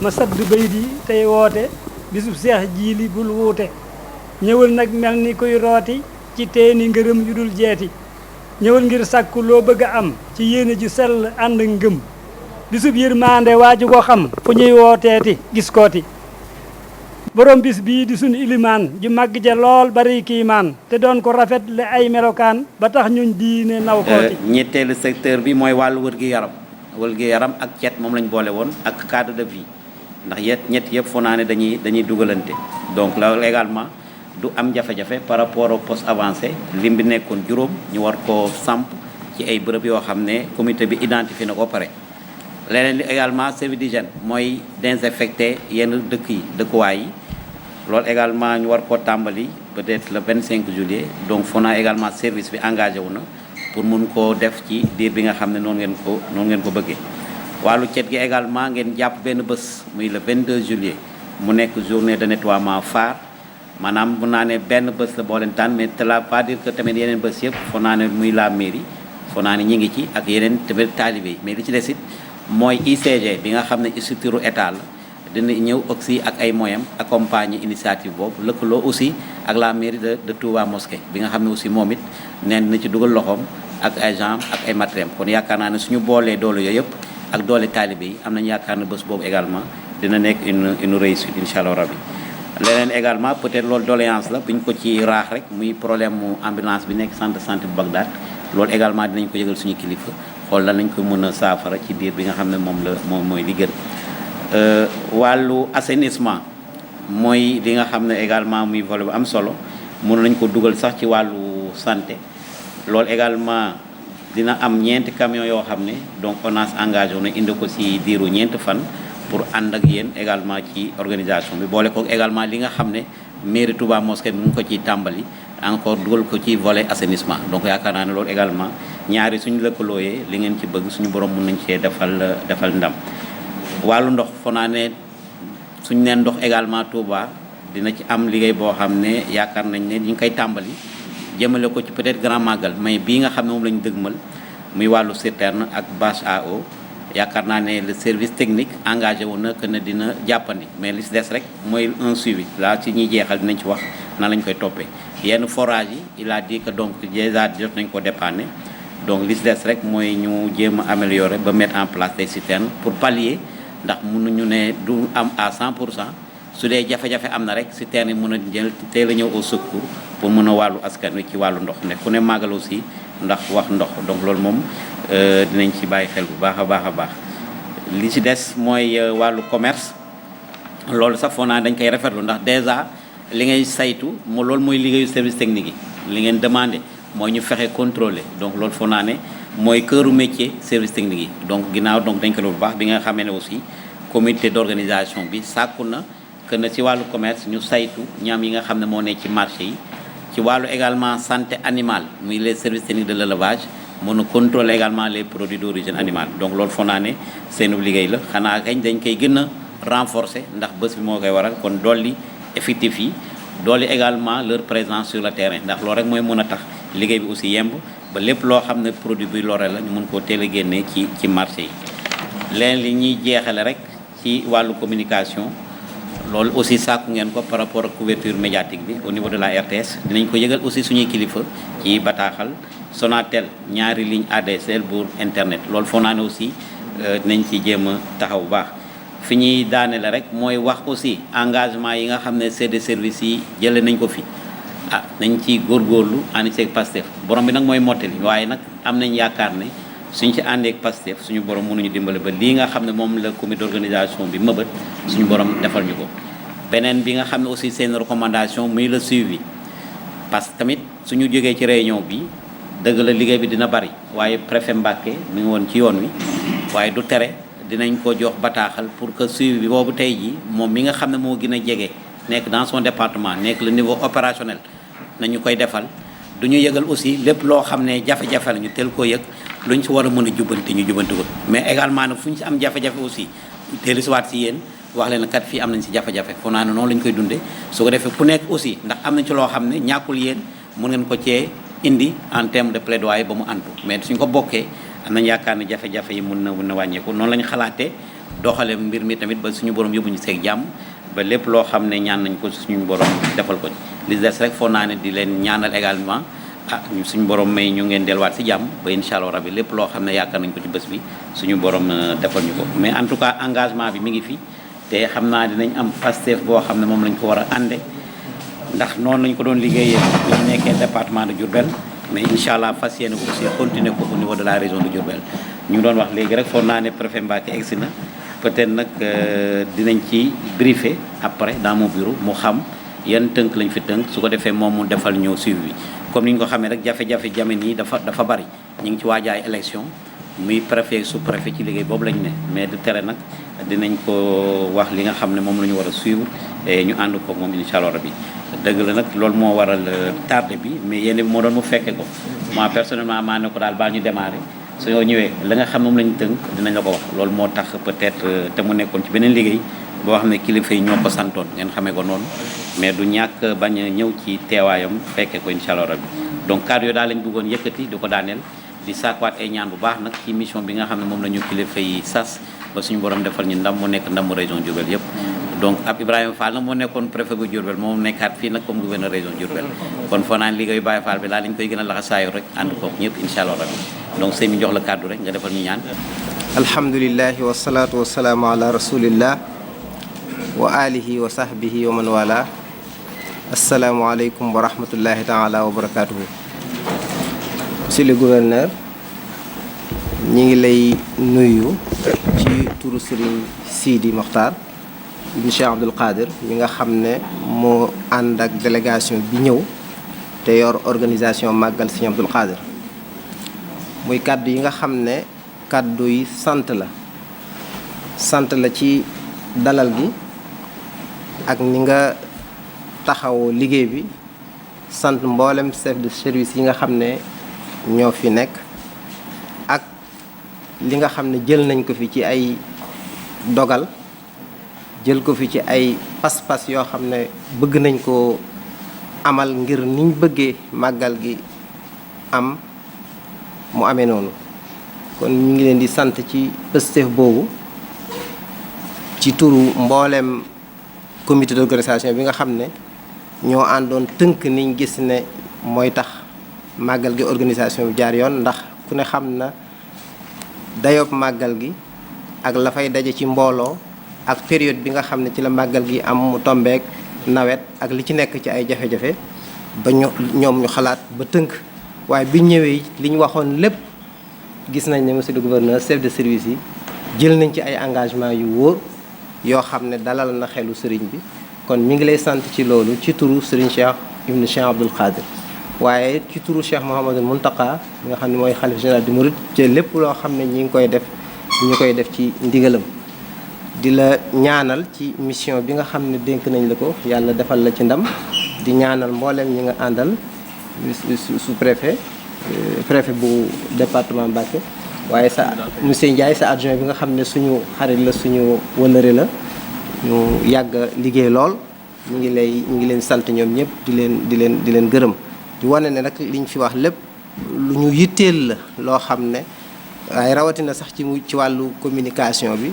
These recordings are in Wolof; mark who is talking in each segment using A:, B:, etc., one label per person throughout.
A: ma sadd bay di tey woote bisub seex jiili bul wuute ñëwal nag mel ni kuy rooti ci teeni ngërëm yu dul jeeti ñëwal ngir sàkku loo bëgg a am ci yéene ju sell ànd ngëm bisub yërmande waaju ko xam fu ñuy wooteeti gis kooti borom bis bii di sunu ilimaan ju màgg ja lool bari kiimaan te doon ko rafet le ay melokaan ba tax ñun diine naw kooti
B: ñetteelu secteur bi mooy wàllu wër-gi-yaram ak cet moom lañ boole woon ak cadre de vie ndax ñett yëpp foo naa ne dañuy dugalante donc loolu également du am jafe-jafe par rapport au poste avancé lim bi nekkoon juróom ñu war koo samp ci ay bërëb yoo xam ne comité bi identifié na ko pare leneen li également service d'hygiène mooy désinfecté yenn dëkk yi dëkkuwaay yi loolu également ñu war koo tàmbali peut-être le 25 juillet donc foo naa également service bi engagé wu na pour mun koo def ci diir bi nga xam ne noonu ngeen ko bëggee wàllu cet gi également ngeen jàpp benn bés muy le 22 juillet mu nekk journée de nettoiement phare maanaam mun naa ne benn bés la boo leen tànn mais cela veut pas dire que tamit yeneen bés yëpp foo naa ne muy la mairie foo naa ne ñi ngi ci ak yeneen tamit taalibe yi mais li ci des it mooy ICG bi nga xam ne structure état la dina ñëw aussi ak ay moyens accompagner initiative boobu lëkkaloo aussi ak la mairie de Touba Mosquée bi nga xam ne aussi moom it neen na ci dugal loxoom ak ay gens ak ay matériel kon yaakaar naa ne suñu boolee doole yooyu yëpp ak doole taalibe yi am nañu yaakaar ne bés boobu également dina nekk une réussite incha allah rabbi leneen également peut-être loolu doléance la bu ñu ko ci raax rek muy problème mu ambulance bi nekk centre de santé bu Bagdad loolu également dinañ ko yëgal suñu kilifa xool lan lañ ko mën a saafara ci diir bi nga xam ne moom mooy li gën wàllu assainissement mooy li nga xam ne également muy volet bu am solo mën nañ ko dugal sax ci wàllu santé loolu également dina am ñeenti camion yoo xam ne donc ONAS engagé na indi ko ci diiru ñeenti fan pour ànd ak yéen également ci organisation bi boole ko également li nga xam ne mairie Touba Mosquée bi mu ngi ko ciy tàmbali encore dugal ko ci volet assainissement donc yaakaar naa ne loolu également ñaari suñu lëkkalooyee li ngeen ci bëgg suñu borom mën nañ cee defal ndam wàllu ndox foo naa ne suñu neen ndox également Touba dina ci am liggéey boo xam ne yaakaar nañ ne ñu ngi koy tàmbali jëmale ko ci peut-être grand magal mais bii nga xam ne moom la ñu dëgmal muy wàllu citerne ak bâche à eau yaakaar naa ne le service technique engagé wu na que ne dina jàppandi mais li si des rek mooy un suivi là ci ñuy jeexal dinañ ci wax nan lañ koy toppee yenn forage yi il a dit que donc déjà jot nañ ko dépanner donc li si des rek mooy ñu jéem a améliorer ba mettre en place des citernes pour pallier ndax mënuñu ne du am à 100% su dee jafe-jafe am na rek citernes yi mën a jël teel a ñëw au secours pour mën a wàllu askan wi ci wàllu ndox ne ku ne màggal aussi ndax wax ndox donc loolu moom dinañ ci bàyyi xel bu baax a baax li ci des mooy wàllu commerce loolu sax foo naa dañ koy rafetlu ndax déjà li ngay saytu loolu mooy liggéeyu service technique yi li ngeen demandé mooy ñu fexe contrôler donc loolu foo naa ne mooy cœuru métier service technique yi donc ginnaaw donc dañ ko lu bu baax bi nga xamee ne aussi comité d'organisation bi sàkku na que na ci wàllu commerce ñu saytu ñam yi nga xam ne moo ne ci marché yi ci wàllu également santé animale muy les services techniques de l'élevage mën a contrôler également les produits d'origine animale donc loolu foo naa ne seenu liggéey la xanaa kañ dañ koy gën a renforcer ndax bés bi moo koy waral kon dolli effectif yi dolli également leur présence sur le terrain ndax loolu rek mooy mën a tax liggéey bi aussi yemb ba lépp loo xam ne produit bi lore la ñu mën koo teel a génnee ci marché yi leen li ñuy jeexale rek ci wàllu communication loolu aussi sàkku ngeen ko par rapport ak couverture médiatique bi au niveau de la RTS dinañ ko yëgal aussi suñuy kilifa ci bataaxal Sonatel ñaari ligne ADSL pour internet loolu foo naa ne aussi dinañ ci jéem a taxaw bu baax fi ñuy daanele rek mooy wax aussi engagement yi nga xam ne c'est des services yi jëlee nañ ko fi nañ ci góorgóorlu ànd ceeg Pastef borom bi nag mooy mottali waaye nag am nañ yaakaar ne suñ ci àndeek Pastef suñu borom mënuñu dimbale ba lii nga xam ne moom la comité d'organisation bi mëbët suñu borom defal ñu ko beneen bi nga xam ne aussi seen recommandation muy le suivi parce que tamit suñu jógee ci réunion bi dëgg la liggéey bi dina bari waaye préfet Mbacké mi ngi woon ci yoon wi waaye du tere dinañ ko jox bataaxal pour que suivi bi boobu tey ji moom mi nga xam ne moo gën a jege nekk dans son département nekk le niveau opérationnel nañu koy defal du ñu yëgal aussi lépp loo xam ne jafe-jafe la ñu teel koo yëg lu ñu si war a mën a jubbanti ñu jubbanti ko mais également nag fu ñu si am jafe-jafe aussi teel si waat si yéen wax leen kat fii am nañ si jafe-jafe foo naa ne noonu la ñu koy dundee su ko defee ku nekk aussi ndax am nañ ci loo xam ne ñàkkul yéen mën ngeen ko cee indi en terme de plaidoyer ba mu antu mais suñ ko bokkee am nañ yaakaar ne jafe-jafe yi mun na wàññeeku noonu la ñu xalaatee doxale mbir mi tamit ba suñu borom yóbbuñu seeg jàmm ba lépp loo xam ne ñaan nañ ko suñu borom defal ko li des rek foog naa ne di leen ñaanal également ñu suñu borom may ñu ngeen delluwaat si jàmm ba incha allah rabbi lépp loo xam ne yaakaar nañ ko ci bés bi suñu borom defal ñu ko mais en tout cas engagement bi mi ngi fi te xam naa dinañ am Pastef boo xam ne moom lañ ko war a ànde ndax noonu lañ ko doon liggéeyee bi ñu nekkee département de Diourbel mais incha allah fas yéene ko aussi continuer ko au niveau de la région de Diourbel ñu doon wax léegi rek foog naa ne préfet Mbacké egsi na peut-être nag dinañ ci briefer après dans mon bureau mu xam yan tënk lañ fi tënk su ko defee moom mu defal ñu suivi bi comme ni ñu ko xamee rek jafe-jafe jamono yi dafa bari ñu ngi ci waajaay élection muy préfet sous préfet ci liggéey boobu lañ ne mais du tere nag dinañ ko wax li nga xam ne moom la ñu war a suivre et ñu ànd ko moom incha allah rabbi dëgg la nag loolu moo waral tardé bi mais yéen bi moo doon mu fekke ko moi personnellement maa ne ko daal baa ñu démarré su ñoo ñëwee la nga xam moom lañu tënk dinañ la ko wax loolu moo tax peut-être te mu nekkoon ci beneen liggéey boo xam ne kilifa yi ñoo ko santoon ngeen xamee ko noonu mais du ñàkk bañ a ñëw ci teewaayam fekke ko incha allah rabbi donc cadre yooyu daal lañ bëggoon yëkkati di ko daaneel di saakwaat ay ñaan bu baax nag ci mission bi nga xam ne moom la ñu kilifa yi sas ba suñu borom defal ñu ndam mu nekk ndamu région Diourbel yëpp donc ab Ibrahima Fall nag moo nekkoon préfet bu Diourbel moom nekkaat fii nag comme gouverneur région Diourbel kon foo naan liggéeyu Baye Fall bi laa lañ koy gën a laxasaayu rek ànd kook ñëpp incha allah rabbi donc sëñ mi jox la kàddu rek nga defal ñu ñaan
C: alhamdulillahi wasalaatu wasalaamu ala rasulillah wa alihi wa sahbihi wa man wala assalaamu aleykum wa rahmatullahi taala wa barakatuhu. Monsieur le gouverneur ñi ngi lay nuyu ci turu Serigne Sidi Mokhtar ibn Cheikh Abdoul Qadir mi nga xam ne moo ànd ak délégation bi ñëw te yor organisation màggal Serigne Abdoul Qadir muy kàddu yi nga xam ne kàddu yi sant la ci dalal gi ak ni nga taxawoo liggéey bi sant mboolem chef de service yi nga xam ne ñoo fi nekk ak li nga xam ne jël nañ ko fi ci ay dogal jël ko fi ci ay pas-pas yoo xam ne bëgg nañ ko amal ngir niñ bëggee màggal gi am mu amee noonu kon ñu ngi leen di sant ci Pastef boobu ci turu mboolem comité d'organisation bi nga xam ne ñoo àndoon tënk niñ gis ne mooy tax màggal gi organisation bi jaar yoon ndax ku ne xam na dayob màggal gi ak la fay daje ci mbooloo ak période bi nga xam ne ci la màggal gi am mu tombeek nawet ak li ci nekk ci ay jafe-jafe ba ñoom ñu xalaat ba tënk waaye bi ñëwee li ñu waxoon lépp gis nañ ne monsieur le gouverneur chef de service yi jël nañ ci ay engagement yu wóor yoo xam ne dalal na xelu sëriñ bi kon mi ngi lay sant ci loolu ci turu sëriñ Cheikh ibn Cheikh Abdoul Qadir waaye ci turu Cheikh Mouhamadul Mountakha mi nga xam ne mooy xalif général du Mouride ci lépp loo xam ne ñi ngi koy def ñu koy def ci ndigalam di la ñaanal ci mission bi nga xam ne dénk nañ la ko yàlla defal la ci ndam di ñaanal mboolem ñi nga àndal sous préfet bu département Mbacké waaye sa monsieur Ndiaye sa adjoint bi nga xam ne suñu xarit la suñu wëllëre la ñu yàgg liggéey lool ñu ngi leen sant ñoom ñëpp di leen gërëm di wane ne nag liñ fi wax lépp lu ñu yitteel la loo xam ne waaye rawatina sax ci wàllu communication bi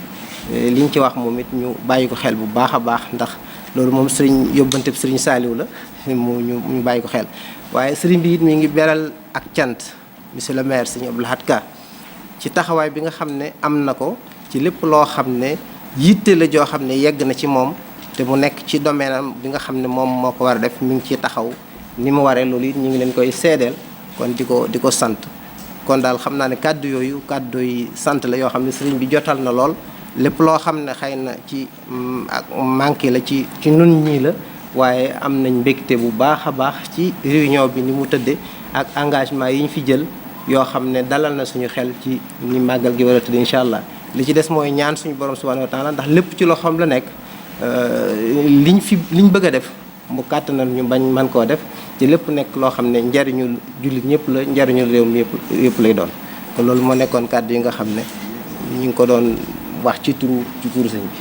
C: liñ ci wax moom it ñu bàyyi ko xel bu baax a baax ndax loolu moom sëriñ yóbbante sëriñ Saliou la ñu bàyyi ko xel waaye sëriñ bi it mi ngi beral ak cant monsieur le maire sëriñ Abdou Lahad Ka ci taxawaay bi nga xam ne am na ko ci lépp loo xam ne yitte la joo xam ne yegg na ci moom te mu nekk ci domaine am bi nga xam ne moom moo ko war a def mi ngi ci taxaw ni mu waree loolu it ñu ngi leen koy seedeel kon di ko sant kon daal xam naa ne kàddu yi sant la yoo xam ne sëriñ bi jotal na lool lépp loo xam ne xëy na ci ak manqué la ci nun ñii la waaye am nañ mbégte bu baax a baax ci réunion bi ni mu tëddee ak engagement yi ñu fi jël yoo xam ne dalal na suñu xel ci ni màggal gi war a tëdd incha allah li ci des mooy ñaan suñu borom subhanahu wa taala ndax lépp ci loxoom la nekk liñ bëgg a def mu kàttanal ñu bañ man koo def ci lépp nekk loo xam ne njariñul jullit ñëpp la njariñul réew mi yëpp lay doon kon loolu moo nekkoon kàddu yi nga xam ne ñu ngi ko doon wax ci turu sëñ bi